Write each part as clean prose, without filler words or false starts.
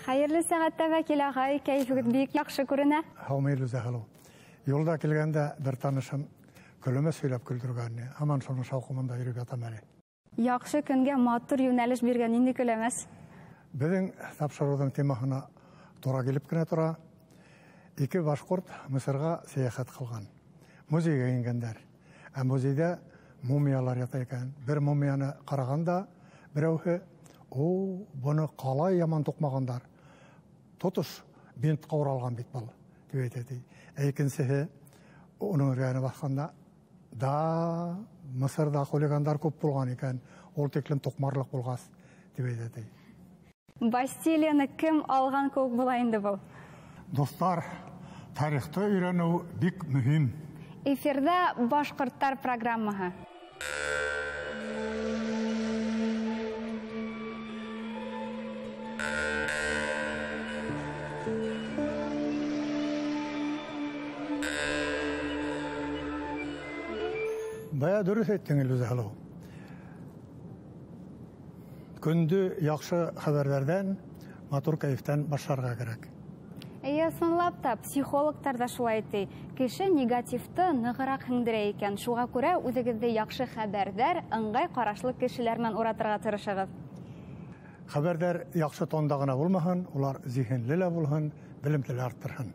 Hayırlı сәгатьтә вәкил агай, кәйфегез бик яхшы күренә. Хәмәйле зәһәлу. Юлда килгәндә бер танышым көлемә сөйләп көлдергәнне. Һаман шуның шаукымында йөреп ятам әле. Яхшы көнгә матур юнәлеш биргән инде көләмәс. Безнең тапшырудың темаһына туры килеп кенә тора. Ике башкорт Мисырга сәяхәт кылган. Музейга ингәннәр. Ә музейда мумиялар ята икән. Бер мумияны караганда, берәүһе буны калай яман тукмагандар. Тотыш бинт кауралган бит бул дип әйтә. Икенчесе уның рәне бакканда да Мисырда хулигандар күп булган икән. Ул тиклем тукмарлык булгас дип әйтә. Бастилияны кем алган күк була инде бу? Достар, тарихты өйрәнү бик мөһим. Эфирда Башкорттар программаһы. Бая дөрес әйттең, Зәһлу. Көндө яхшы хәбәрләрдән, матур кайфтан башларга кирәк. Ясынлап та психологтар да шулай әйтә. Кеше негативты ныгырак хиңдерә икән. Шуңа күрә үзегезне яхшы хәбәрдар, ыңгай карашлы кешеләр белән уратырга тырышыгыз. Хәбәрдар яхшы тонда гына булмаһын, улар зиһенле лә булһын, белемле арттырһын.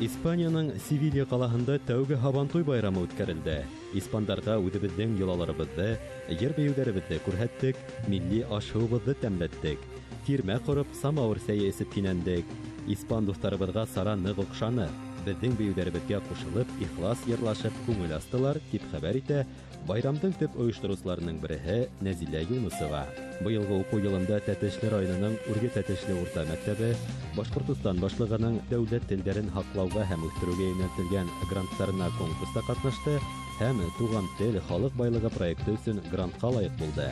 Испаниянең Севилья калаһында тәүге Һабантуй байрамы үткәрелде. Испандарга үзебезнең йолаларыбызды, җыр-биюләребезне күрһәттек, милли аш-һыуыбызды тәмләттек. Тирмә корып, самавыр сәе эсеп кинәндек. Испан дусларыбызга сара нык охшаны. Безнең биюләребезгә кушылып, ихлас йырлашып күңел астылар, дип хәбәр итә байрамдың төп оештыручыларының бере Нәзилә Юнысова. Быелгы уку елында Тәтешле районының Үрге Тәтешле урта мәктәбе Башкортстан башлыгының дәүләт телләрен һаклауга һәм үстерүгә юнәлтелгән грантларына конкурста катнашты һәм туган тел халык байлыгы проекты өчен грантка лаек булды.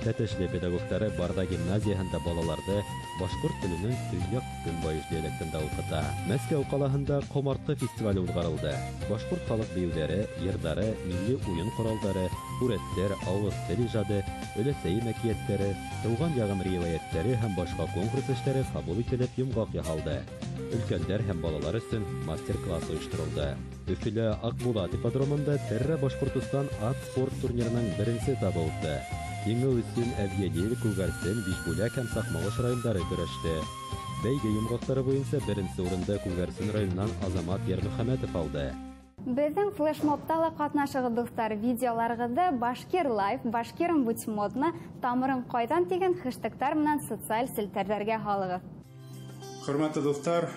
Тәтешле педагогтары Барда гимназиясында балаларды башкорт теленең төньяк көнбайыш диалектында укыта. Мәскәү калаһында Комарты фестивале узгарылды. Башкорт халык биюләре, йырдары, милли уен коралдары, үрәтләр, авыз тел иҗады, өләсәй мәкиятләре, туган ягым риваятләре һәм башка конкурс эшләре кабул ителеп йомгак яһалды. Өлкәннәр һәм балалар өчен мастер-класс оештырылды. Өфилә Акбулат ипподромында Терра Башкортстан ат спорт турнирының беренче этабы узды. Еңү өчен Әбьядел, Күгәрсен, Бишбүләк һәм Сакмагыш районнары көрәште. Бәйге йомгаклары буенча беренче урында Күгәрсен районыннан Азамат Ярмөхәмәтов алды. Безнең флешмобта ла катнашыгыз, дуслар. Видеоларыгызды Башкир Лайф, Башкирым будь модно, тамырың кайдан дигән хэштегтар менән социаль селтәрләргә һалыгыз. Хөрмәтле дуслар,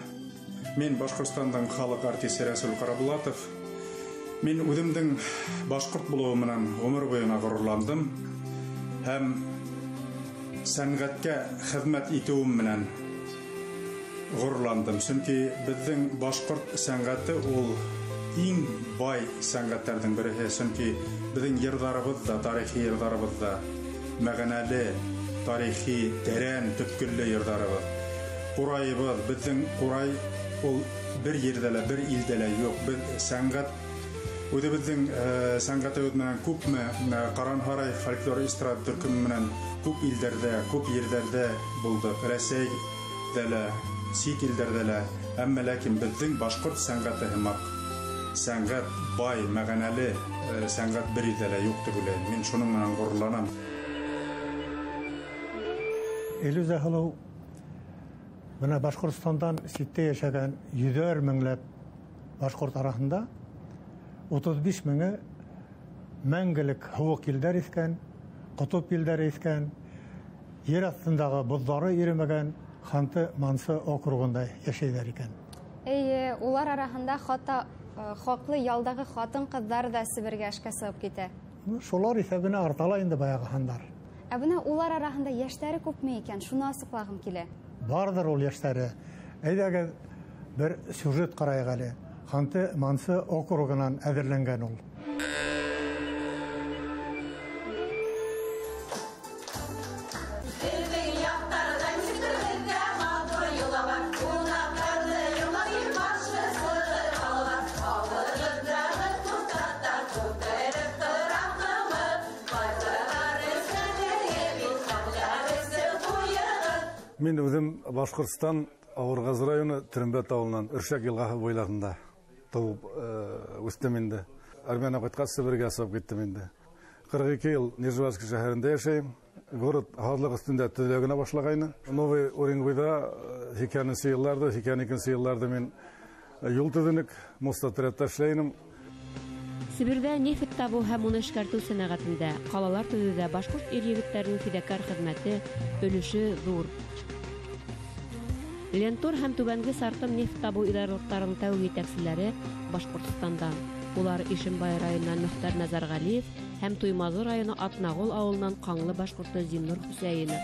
мин Башкортстандың халык артисты Рәсүл Карабулатов. Мин үземнең башкорт булуым менән гомер буена горурландым. Һәм сәнгатькә хезмәт итүем менән горурландым. Чөнки безнең башкорт сәнгате ул иң бай сәнгатьләрдән бере. Чөнки безнең йырдарыбыз да, тарихи йырдарыбыз да мәгънәле, тарихи, тәрән, төпкелле йырдарыбыз. Курайыбыз, безнең курай ул бер җирдә лә, бер илдә лә юк. Без сәнгать Үзебезнең сәнгатебез менән күпме Каранһарай фольклор эстрад төркеме менән күп илдәрдә, күп җирләрдә булдык. Рәсәйдә лә, чит илдәрдә лә. Әмма ләкин безнең башкорт сәнгате һәммәк сәнгать бай, мәгънәле сәнгать бер илдә лә юк дип уйлыйм. Мин шуның менән горурланам. Зәһлу, менә Башкортстандан ситтә яшәгән 100 меңләп башкорт арасында 35 меңе мәңгелек һуык илдәр искән, кутуп илдәре искән, җир астындагы бозлары иремәгән Ханты-Мансы округында яшәйләр икән. Улар арасында хата хаклы ялдагы хатын-кызлар да Себергә эшкә сыгып китә. Шулар исәбенә артала инде баягы хандар. Менә улар арасында яшьләре күпме икән? Шуны асыклагым килә. Бардыр ул яшьләре. Әйдәгез бер сюжет карайык әле. Ханты-Мансы округынан әзерләнгән ул. Мен өзім Башқұртстан Ауырғазы районы Түрімбет ауылынан Үршек елғағы бойлағында туып өстім енді. Армяна қайтқа Сібірге асып кеттім енді. 42 ел Нижевский шәһәрендә яшәйм. Город халык өстендә төзелгәнә башлагайны. Новый Уренгойда хикәяне сыйларды, хикәяне сыйларды мен юл төзенек, мостатрәттә эшләйм. Сибирдә нефт табу һәм уны эшкәртү сәнәгатендә, калалар төзүдә башкорт ир-егетләренең фидакар хезмәте, өлеше зур. Лентор һәм Түбәнге Сартым нефт табу идаралыкларының тәүге җитәкчеләре Башкортстандан. Улар Ишембай районыннан Мөхтәр Назаргалиев һәм Туймазы районы Атнагол авылыннан Каңлы башкорты Зиннур Хусәйнов.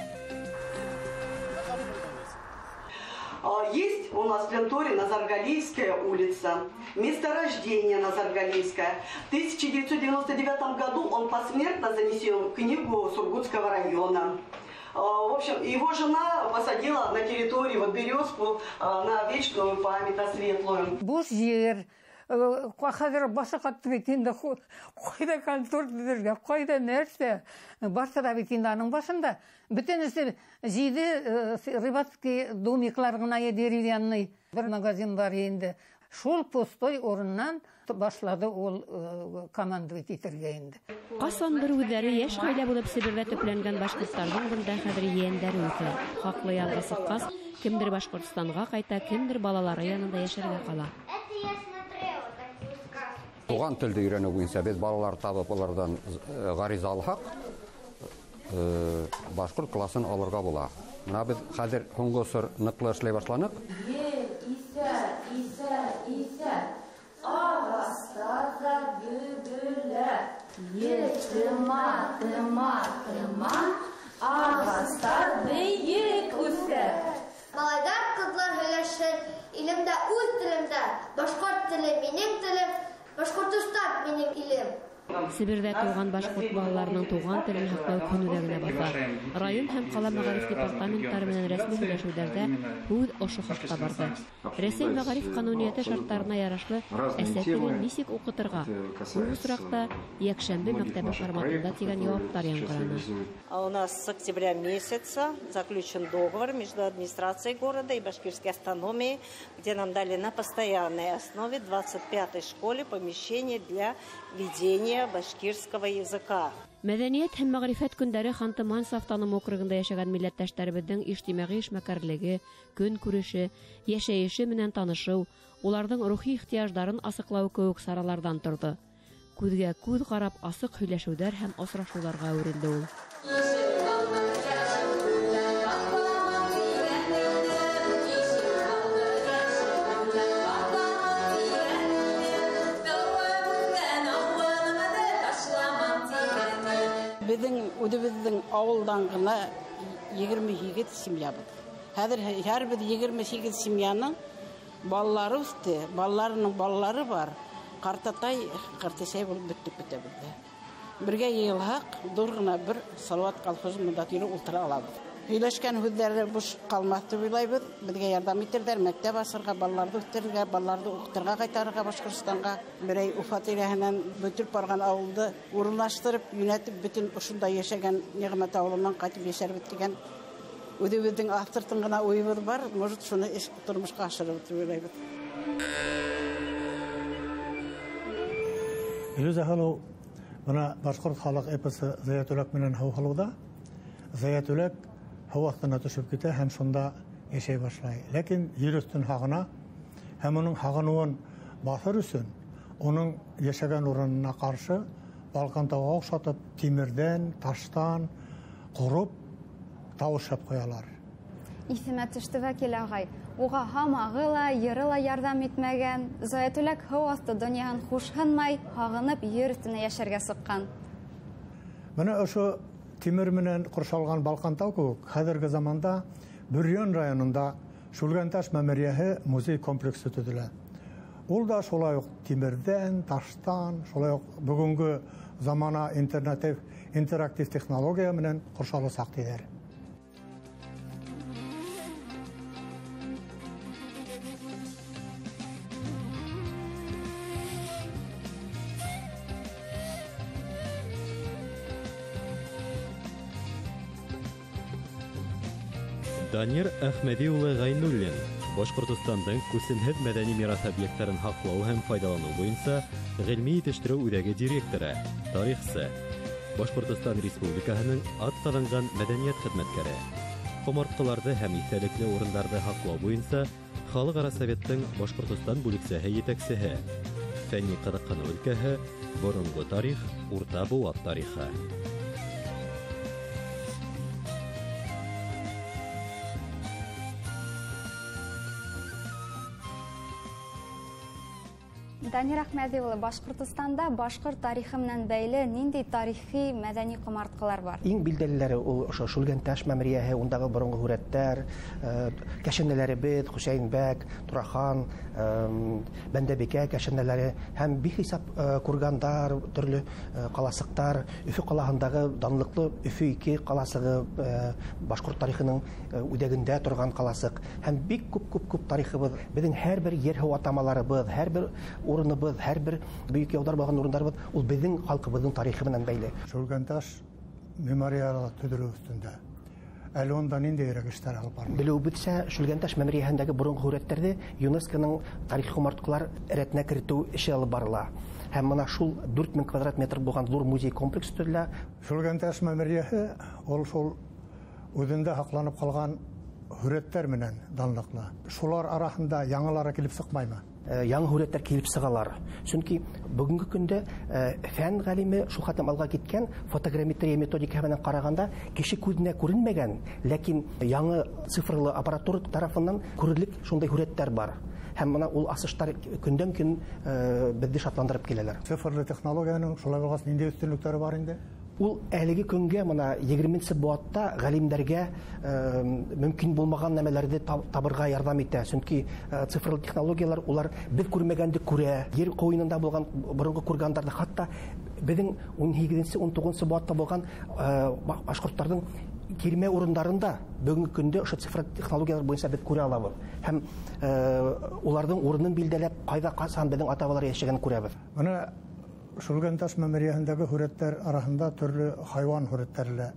Есть у нас в Ленторе Назаргалийская улица, место рождения Назаргалийская. В 1999 году он посмертно занесен в книгу Сургутского района. В общем, его жена посадила на территории вот березку на вечную память, на светлую. Божьер, хәзер башы катты бит инде, кайда контор төзергә, кайда нәрсә, башта бит инде аның башында. Бөтенесе җиде рыбацкий домиклар гына деревянный бер магазин бар инде. Шул пустой орыннан башлады ул командовать итәргә инде. Касан бер үзләре яшь гаилә булып Сибирдә төпләнгән башкортларның монда хәзер yeğenләре үсә. Хаклы ялгысы кыз кемдер Башкортстанга кайта, кемдер балалары янында яшәргә кала. Туган телде өйрәнү буенча без балалар табып алардан гариза алсак, башкорт классын алырга була. Менә без хәзер конкурс ныклы эшләй башланык. Малайдар кызлар һөйләшер, илемдә үз телемдә, башкорт теле минем телем, Башкортстан минем илем. Сибирдә туган башкорт балаларының туган телен һаклау көне дә генә бара. Район һәм кала мәгариф департаментлары белән рәсми һөйләшүләрдә үз ошо хакта барды. Рәсми мәгариф канунияте шартларына ярашлы әсә телен ничек укытырга? Бу соракта якшәмбе мәктәбе форматында дигән җаваплар яңгырана. У нас с октября месяца заключен договор между администрацией города и башкирской автономией, где нам дали на постоянной основе 25-й школе помещение для ведения башкирского языка. Мәдәният һәм мәгърифәт көндәре Ханты-Мансов автоном округында яшәгән милләттәшләребезнең иҗтимагый эшмәкәрлеге, көн күреше, яшәеше менән танышыу, уларның рухи ихтияҗларын асыклау кебек саралардан торды. Күзгә күз карап асык һөйләшүләр һәм асрашуларга әверелде ул. Безнең үзебезнең авылдан гына 22 семья бар. Хәзер һәрбер 28 семьяның балалары үсте, балаларының балалары бар. Картатай, картәсәй булып бетеп бетә бездә. Бергә йыелһак, дургына бер Салават колхозында тирә ултыра алабыз. Һөйләшкән һүзләре буш калмас дип уйлыйбыз. Безгә ярдәм итәрдәр, мәктәп ачырга, балаларды үстерергә, балаларды укытырга кайтарырга Башкортстанга. Берәй Уфа тирәһеннән бөтеп барган авылды урынлаштырып, юнәтеп бөтен ушында яшәгән Нигъмәт авылыннан кайтып яшәрбез дигән үзебезнең автыртын гына уйыбыз бар. Может, шуны тормышка ашырып дип уйлыйбыз. Илүзә халык бuna Башкорт халык эпосы Заятүләк менән һаухалуда. Заятүләк һау астына төшеп китә һәм шунда яшәй башлай. Ләкин җир өстен хагына һәм уның хагынуын басыр өчен уның яшәгән урынына каршы Балкан тауга охшатып, тимердән, таштан курып тавышып куялар. Исемә төште вәкил агай. Уга һамагыла, йырыла ярдәм итмәгән, Заятүләк һау асты дөньян хушһынмай, хагынып җир өстенә яшәргә сыккан. Менә ошо тимер менән куршалган Балкан тау кебек хәзерге заманда Бөрьян районында Шүлгәнташ мәмәрияһе музей комплексы төзелә. Ул да шулай ук тимердән, таштан, шулай ук бүгенге замана интерактив технология менән куршалу сактыйлар. Данир Әхмәди улы Гайнуллин Башкортостандың күсемһеҙ мәдәни мирас объекттарын һаҡлау һәм файдаланыу буйынса ғилми етештереү үҙәге директоры, тарихсы, Башкортостан Республикаһының атҡаҙанған мәдәниәт хеҙмәткәре, ҡомартҡыларҙы һәм иҫтәлекле урындарҙы һаҡлау буйынса Халыҡара советтың Башкортостан бүлексәһе етәксеһе, фәнни ҡыҙыҡһыныу өлкәһе, боронғо тарих, урта быуат тарихы. Данир Әхмәди улы, Башҡортостанда башҡорт тарихы менән бәйле ниндәй тарихи мәҙәни ҡомартҡылар бар? Иң билдәлеләре ул ошо Шүлгәнташ мәмерйәһе, ундағы боронғо һүрәттәр, кәшәнәләребеҙ, Хусәйнбәк, Турахан, Бәндәбикә кәшәнәләре һәм бихисап кургандар, төрлө ҡаласыҡтар, Өфө ҡалаһындағы данлыҡлы Өфө 2 ҡаласығы, башҡорт тарихының үҙәгендә торған ҡаласыҡ һәм бик күп тарихыбыҙ, беҙҙең һәр бер ер һыу атамаларыбыҙ, һәр бер урыныбыҙ, һәр бер бөйөк яуҙар булған урындарыбыҙ, ул беҙҙең халҡыбыҙҙың тарихы менән бәйле. Шүлгәнташ мемориалы төҙөрөү өҫтөндә әле унда ниндәйерәк эштәр алып барылды? Белеүебеҙсә, Шүлгәнташ мәмерйәһендәге боронғо һүрәттәрҙе ЮНЕСКО-ның тарихи ҡомартҡылар рәтенә кертеү эше алып барыла. Һәм мына шул 4000 квадрат метр булған ҙур музей комплекс төрлә. Шүлгәнташ мәмерйәһе ул шул үҙендә һаҡланып ҡалған һүрәттәр менән данлыҡлы. Шулар араһында яңылары килеп сыҡмаймы? Яңы һүрәттәр килеп сығалар. Сөнки бүгенге көндә фән ғалиме шул хәтлем алға киткән, фотограмметрия методика менән ҡарағанда кеше күҙенә күренмәгән, ләкин яңы цифрлы аппаратура тарафынан күрерлек шундай һүрәттәр бар. Һәм мына ул асыштар көндән-көн беҙҙе шатландырып киләләр. Цифрлы технологияның шулай булғас ниндәй өҫтөнлөктәре бар инде? Ул әлеге көнгә мына 20-нче буатта ғалимдәргә мөмкин булмаған нәмәләрҙе табырға ярҙам итә. Сөнки цифрлы технологиялар улар беҙ күрмәгәнде күрә. Ер ҡуйынында булған боронғо күргәндәрҙе, хатта беҙҙең 18-нче, 19-нче буатта булған башҡорттарҙың кирмә урындарында бөгөнгө көндә ошо цифрлы технологиялар буйынса беҙ күрә алабыҙ. Һәм уларҙың урынын билдәләп, ҡайҙа ҡасан беҙҙең атабалар йәшәгән күрәбеҙ. Бына Шүлгәнташ мәмерйәһендәге һүрәттәр араһында төрлө хайван һүрәттәре лә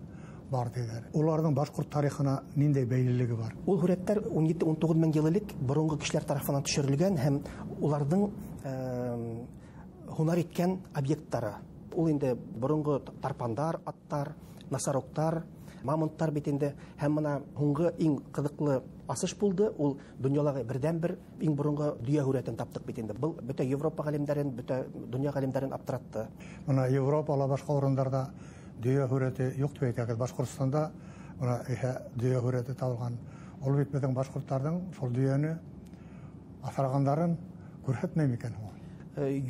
бар диләр. Уларҙың башҡорт тарихына ниндәй бәйлелеге бар? Ул һүрәттәр 17-19 мең йыл элек боронғо кешеләр тарафынан төшөрөлгән һәм уларҙың һунар иткән объекттары. Ул инде боронғо тарпандар, аттар, носороктар, мамонттар бит инде. Һәм мына һуңғы иң ҡыҙыҡлы асыш булды. Ул донъялағы берҙән-бер иң боронғо дөйә һүрәтен таптыҡ бит инде. Был бөтә Европа ғалимдәрен, бөтә донъя ғалимдәрен аптыратты. Мына Европала башҡа урындарда дөйә һүрәте юҡ дип әйтәбеҙ. Башҡортостанда мына дөйә һүрәте табылған. Ул бит беҙҙең башҡорттарҙың шул дөйәне аҫрағандарын күрһәтмәй микән һуң?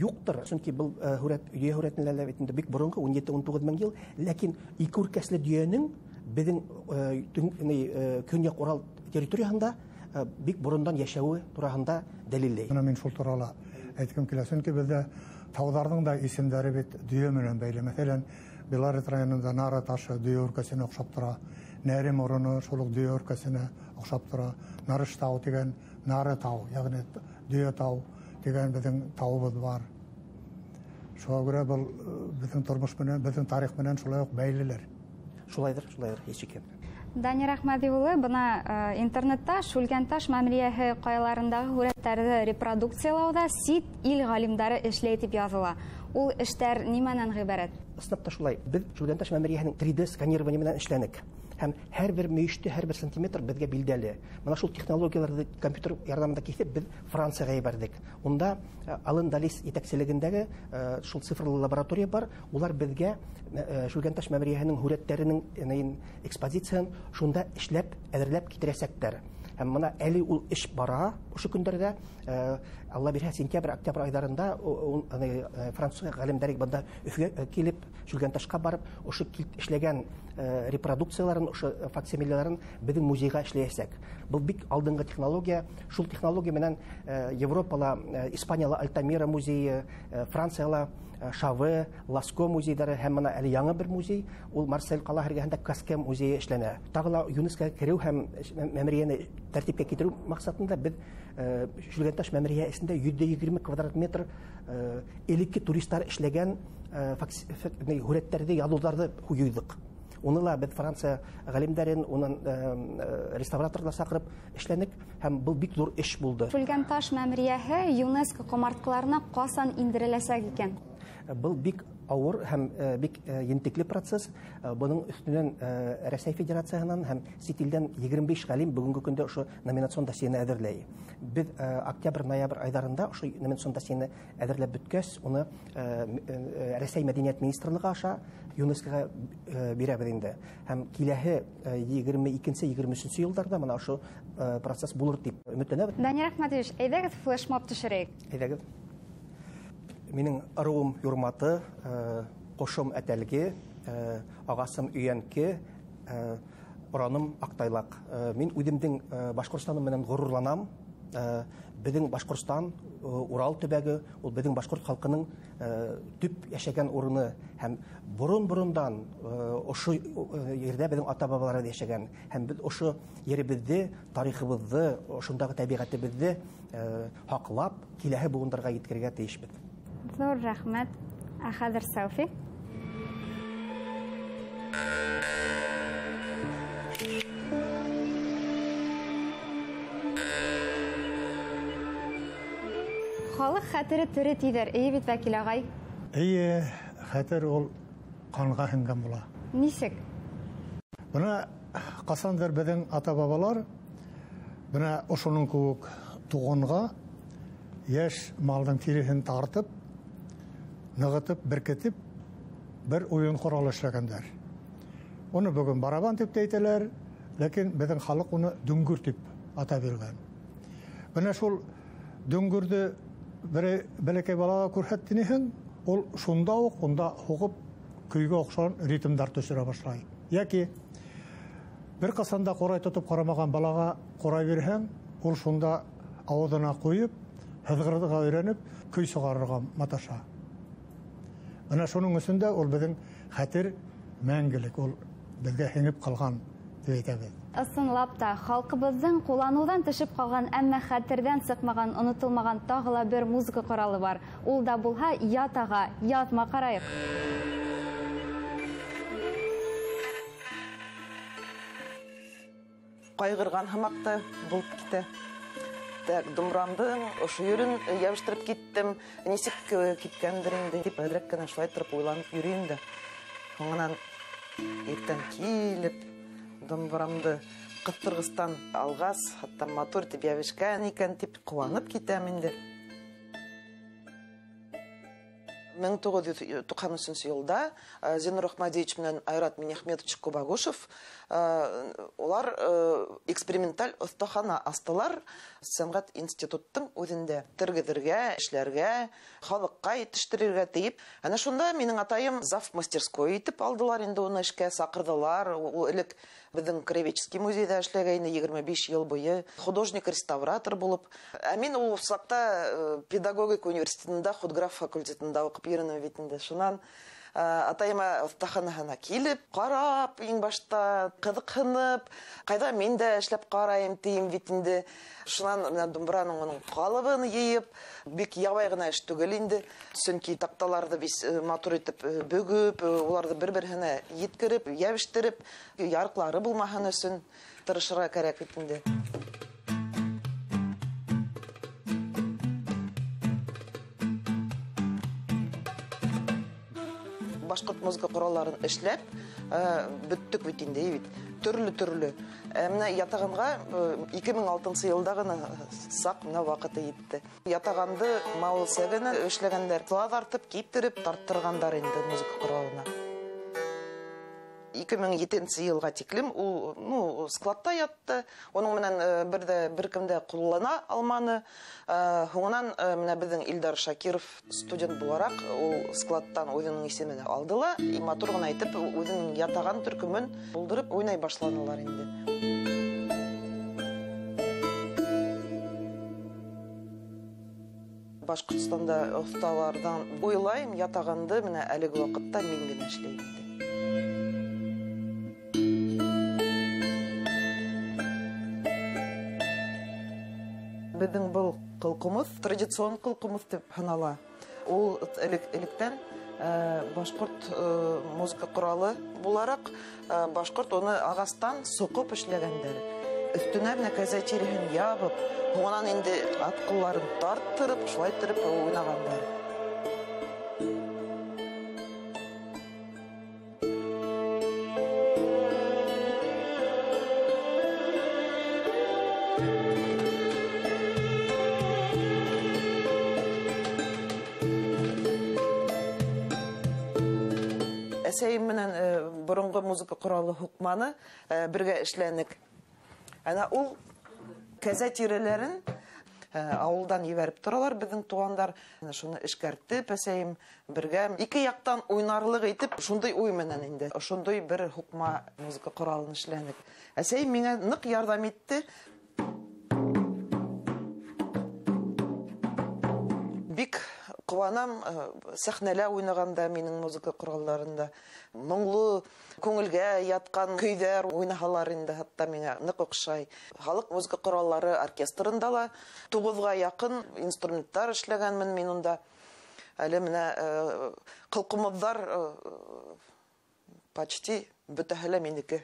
Юҡтыр, сөнки был дөйә һүрәтендә бит инде бик боронғо 17-19 мең йыл, ләкин ике үркәсле дөйәнең беҙҙең көньяҡ Урал территорияһында бик борондан йәшәүе тураһында дәлилләй. Мин шул турала әйткем килә, сөнки беҙҙә тауҙарҙың да исемдәре бит дөйә менән бәйле. Мәҫәлән, Белорет районында Нары ташы дөйә үркәсенә оҡшап тора, Нәрем ороно шул уҡ дөйә үркәсенә оҡшап тора, Нарыш тау тигән Нары тау, йәғни дөйә тау тигән беҙҙең тауыбыҙ бар. Шуға күрә был беҙҙең тормош менән, беҙҙең тарих менән шулай уҡ бәйлеләр. Шулайҙыр, һис шикһеҙ. Данир Әхмәди улы, бына интернетта Шүлгәнташ мәмерйәһе ҡаяларындағы һүрәттәрҙе репродукциялауҙа сит ил ғалимдары эшләй тип яҙыла. Ул эштәр нимәнән ғибәрәт? Ысынлап та шулай. Беҙ Шүлгәнташ мәмерйәһенең 3D сканирование менән эшләнек. Һәм һәр бер мөйөштө, һәр бер сантиметр беҙгә билдәле. Мына шул технологияларҙы компьютер ярҙамында киҫеп, беҙ Францияға ебәрҙек. Унда Алын Далис етәкселегендәге шул цифрлы лаборатория бар. Улар беҙгә Шүлгәнташ мәмерйәһенең һүрәттәренең экспозицияһын шунда эшләп, әҙерләп китерәсәктәр. Һәм мына әле ул эш бара, ошо көндәрҙә, Алла бирһә, сентябрь, октябрь айҙарында француз ғалимдәре бында Өфөгә килеп, Шүлгәнташҡа барып, ошо эшләгән репродукцияларын, ошо факсимилеларын беҙҙең музейға эшләйәсәк. Был бик алдынғы технология. Шул технология менән Европала, Испанияла Альтамира музейы, Францияла Шаве, Ласко музейҙары һәм мына әле яңы бер музей, ул Марсель ҡала һәргәһендә Каске музейы эшләнә. Тағы ла ЮНЕСКО кереү һәм мәмерйәне тәртипкә китереү маҡсатында беҙ Шүлгәнташ мәмерйә эсендә 120 квадрат метр элекке туристар эшләгән һүрәттәрҙе, яҙыуҙарҙы ҡуйҙыҡ. Уны ла без Франция галимдәрен, унан реставраторлар сакырып эшләнек һәм бу бик зур эш булды. Шүлгән таш мәмерияһе ЮНЕСКО комарткаларына касан индереләсәк икән? Был бик авыр һәм бик ентекле процесс. Буның өстеннән Россия Федерациясыннан һәм Ситилдән 25 галим бүгенге көндә ошо номинацион досьены әзерләй. Без октябрь-ноябрь айдарында ошо номинацион досьены әзерләп беткәч, уны Россия мәдәният министрлыгы аша ЮНЕСКОга бирәбез инде. Һәм киләһе 22-23 елларда менә ошо процесс булыр дип өметләнәбез. Данияр Әхмәтович, әйдәгез флешмоб төшерәйек. Әйдәгез. Минең ыруым юрматы, кошым әтәлге, агасым өянке, ораным Актайлак. Мин үземнең Башкортстаным менән горурланам. Безнең Башкортстан, Урал төбәге, ул безнең башкорт халкының төп яшәгән урыны һәм бурын-бурындан ошо ердә безнең ата-бабалары яшәгән. Һәм без ошо еребезне, тарихыбызны, ошондагы табигатыбызны хаклап, киләһе буыннарга җиткерергә тиешбез. Зур рәхмәт. Хәзер селфи. Халык хәтере тере тидер. Әйе бит, Вәкил агай? Әйе, хәтер ул канга һеңгән була. Нисек? Бuna касандыр безнең ата-бабалар бuna ошоның күк туганга яшь малдың тиресен тартып, ныгытып, беркетеп, бер уен корал эшләгәннәр. Уны бүген барабан дип әйтәләр, ләкин безнең халык уны дүңгүр дип ата биргән. Менә шул дүңгүрдә бер бәләкәй балага күрһәттенең, ул шунда ук унда хугып көйгә охшаган ритмдар төшерә башлай. Яки бер касанда корай тотып карамаган балага корай бирһәң, ул шунда авызына куеп, хәзгырдыга өйрәнеп, көй сугарырга маташа. Менә шуның өстендә ул безнең хәтер мәңгелек, ул безгә һеңеп калган дип әйтәбез. Ысынлап та, халкыбызның кулланудан төшеп калган, әмма хәтердән сыкмаган, онытылмаган тагы ла бер музыка коралы бар. Ул да булһа ятага, ятма карайык. Кайгырган һымакта булып китә. Так, думрамдың ошо йөрен ябыштырып киттем. Нисек киткәндер инде дип әдрәк кенә шулай торып уйланып йөрим дә. Соңыннан иртән килеп, думрамды кыстыргыстан алгас, хәтта мотор дип ябышкан икән дип куанып китәм инде. 1993 елда Зинур Ахмадиевич менән Айрат Минехметович Кубагушев улар эксперименталь остахана астылар сәнгать институттың үзендә тергедергә, эшләргә, халыкка итештерергә тиеп. Әнә шунда минең атайым зав мастерской итеп алдылар, инде уны эшкә сакырдылар. Ул элек безнең Кривеческий музейда эшләгән 25 ел буе, художник-реставратор булып. Ә мин ул сакта педагогика университетында, худграф факультетында укып йөренем бит инде. Шуннан атайыма остаханага килеп, карап, иң башта кызыксынып, кайда мин дә эшләп карайым тием бит инде. Шуннан думбраның уның калыбын йыеп, бик ябай гына эш түгел инде. Чөнки такталарды без матур итеп бөгүп, уларны бер-беренә yetkirib, ябыштерып, ярыклары булмаһын өчен тырышырга кирәк бит инде. Башкорт музыка коралларын эшләп, бүттек бит инде бит. Төрле. Менә ятаганга 2006 елда гына сак менә вакыты итте. Ятаганды мал сәгенә эшләгәннәр, тартып, киптереп, тарттыргандар инде музыка коралына. 2007 елга тиклем ул складта ятты. Оның менән беркем дә куллана алманы. Хуңнан менә безнең Илдар Шакиров студент буларак ул складтан үзенең исемен алдыла. И матур гына әйтеп, үзенең ятаган төркемен булдырып уйнай башладылар инде. Башкортстанда осталардан уйлайм, ятаганды менә әлеге вакытта мин генә эшләйм инде. Безнең был кылкымыз традицион кылкымыз дип һанала. Ул электән башкорт музыка коралы буларак башкорт оны агастан соқып эшләгәндер. Өстенә менә кәзә тирәһен ябып, онан инде аткылларын тарттырып, шулай итеп уйнагандар. Әсәйем менән борынгы музыка коралы Хукманы бергә эшләнек. Ана ул кәзә тирәләрен авылдан ебәреп торалар безнең тугандар. Шуны эшкәртеп, әсәйем бергә ике яктан уйнарлык итеп, шундый уй менән инде. Шундый бер Хукма музыка коралын эшләнек. Әсәйем миңа нык ярдәм итте. Бик куанам сәхнәлә уйнаганда минем музыка коралларында моңлы күңелгә яткан көйдәр уйнаһалар инде, хәтта миңа нык охшай. Халык музыка кораллары оркестрында ла 9-га якын инструменттар эшләгәнмен мин унда. Әле менә кылкымыздар почти бөтәһе минеке.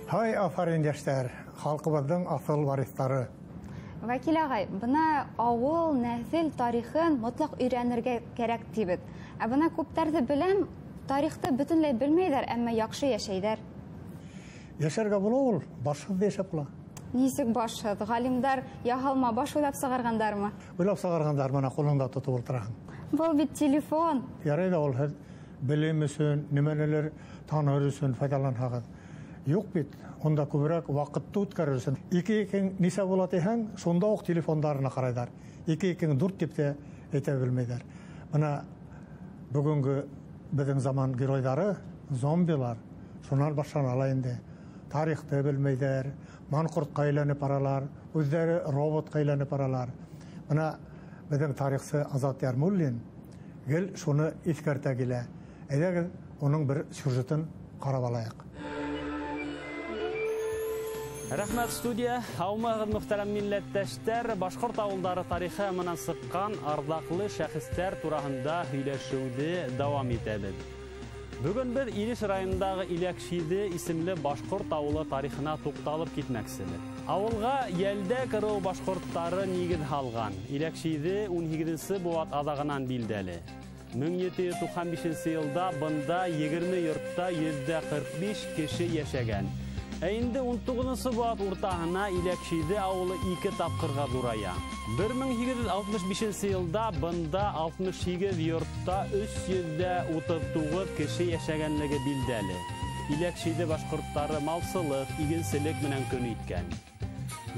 Хай афарин яшьтәр, халкыбызның асыл варислары. Вәкил агай, бына авыл, нәсел тарихын мотлак өйрәнергә кирәк тибет. Ә бына күптәрде беләм, тарихты бөтенләй белмәйләр, әмма яхшы яшәйдәр. Яшәргә була ул, башһыз яшәп була. Нисек башһыз? Галимдар яһалма баш уйлап сыгаргандармы? Уйлап сыгаргандар, моны кулыңда тотып утыраһың. Бу бит телефон. Ярый да ул белем өчен, нимәләр таныр өчен файдаланһагыз. Юк бит, онда күбрәк вакытты үткәрерсең. Ике-ике нисә була дисәң, шунда ук телефоннарына карайдар. Ике-ике дүрт дип тә әйтә белмәйләр. Менә бүгенге безнең заман геройлары зомбилар. Шуннан башлана инде. Тарихты белмәйләр, манкуртка әйләнеп баралар, үзләре роботка әйләнеп баралар. Менә безнең тарихчы Азат Ярмуллин гел шуны искәртә килә. Әйдәгез, оның бер сюжетын карап алайык. Рәхмәт студия, һаумыгыз мөхтәрәм милләттәштәр, башкорт авылдары тарихы менән сыккан ардаклы шәхестәр турасында һөйләшүне дәвам итәбез. Бүген без Илеш районындагы Иләкшиде исемле башкорт авылы тарихына тукталып китмәкчебез. Авылга Ялдә кыру башкорттары нигез салган. Иләкшиде 18нче буат азагыннан билдәле. 1795 елда бында 20 йортта 145 кеше яшәгән. Инде 19-нчы буат уртаһына Иләкшиде авылы 2 тапкырга зурая. 1865 елда бында 68 йортта 339 кеше яшәгәнлеге билдәле. Иләкшиде башкорттары малсылык, игенчелек менән көн иткән.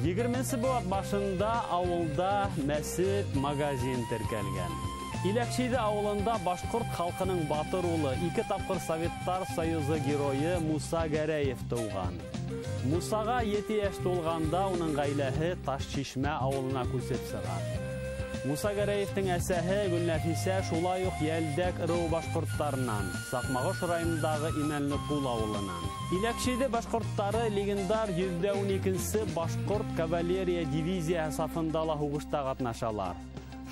20-нчы буат башында авылда мәсет, магазин теркәлгән. Иләкшиде авылында башкорт халкының батыр улы, 2 тапкыр Советтар Союзы герое Муса Гәрәев туган. Мусага 7 яшь тулганда уның гаиләһе Ташчишмә авылына күчеп чыга. Муса Гәрәевтің әсәһе Гөлнәфисә шулай ук Ялдәк ыру башкорттарынан, Сакмагыш районындагы Имәнле-Кул авылынан. Иләкшиде башкорттары легендар 112-нче башкорт кавалерия дивизия сафында ла хугышта катнашалар.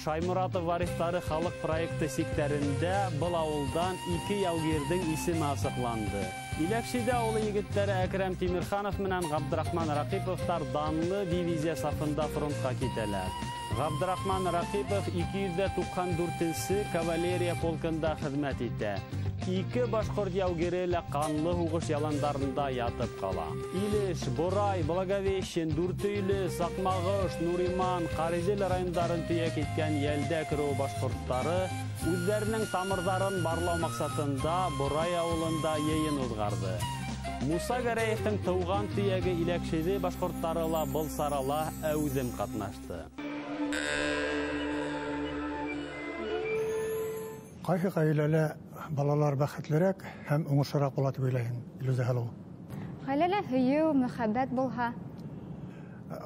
Шаймуратов варифтары халык проекты сектәрендә был авылдан 2 яугирдің исеме ачыкланды. Иләкшиде авылы егетләре Әкрәм Тимирханов менән Габдрахман Рақиповтар данлы дивизия сафында фронтка китәләр. Габдрахман Рақипов 294-нче кавалерия полкында хезмәт итә. 2 башкорт яугире лә канлы хугыш яландарында ятып кала. Илеш, Борай, Благовещен, Дүртөйле, Сакмагыш, Нуриман, Каризел райондарын төяк иткән Ялдә кыру башкорттары үзләренең тамырдарын барлау максатында Борай авылында йыйын узгарды. Муса Гәрәевтің туган төяге Иләкшиде башкорттары ла был сарала әүдем катнашты. Кайсы гаиләлә балалар бәхетлерәк һәм уңышлырак була дип уйлыйм, Илүзә Хәлу. Гаиләлә һөю, мөхәббәт булһа,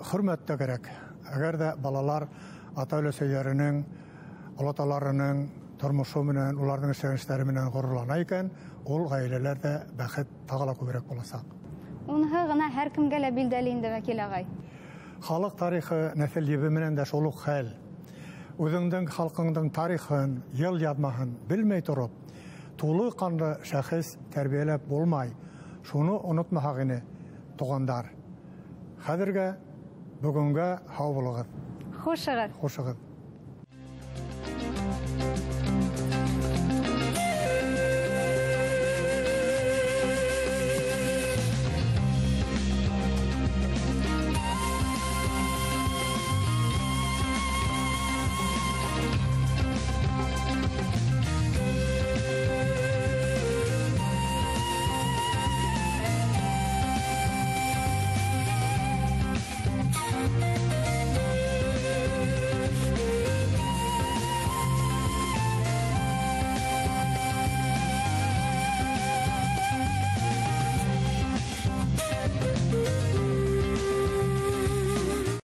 хөрмәт тә кирәк. Әгәр дә балалар ата-өләсәләренең, олаталарының тормышы менән, уларның эшләгәннәре менән горурлана икән, ул гаиләләрдә бәхет тагыла күбрәк буласак. Уныһы гына һәр кемгә лә билдәле инде, Вәкил агай. Халык тарихы нәсел ебе менән дә шул ук хәл. Үзеңнең халкыңның тарихын, ел язмаһын белмәй торып, тулы канлы шәхес тәрбияләп булмай, шуны онытмаһак ине, тугандар. Хәзергә, бүгенгә һау булыгыз. Хушыгыз. Хушыгыз.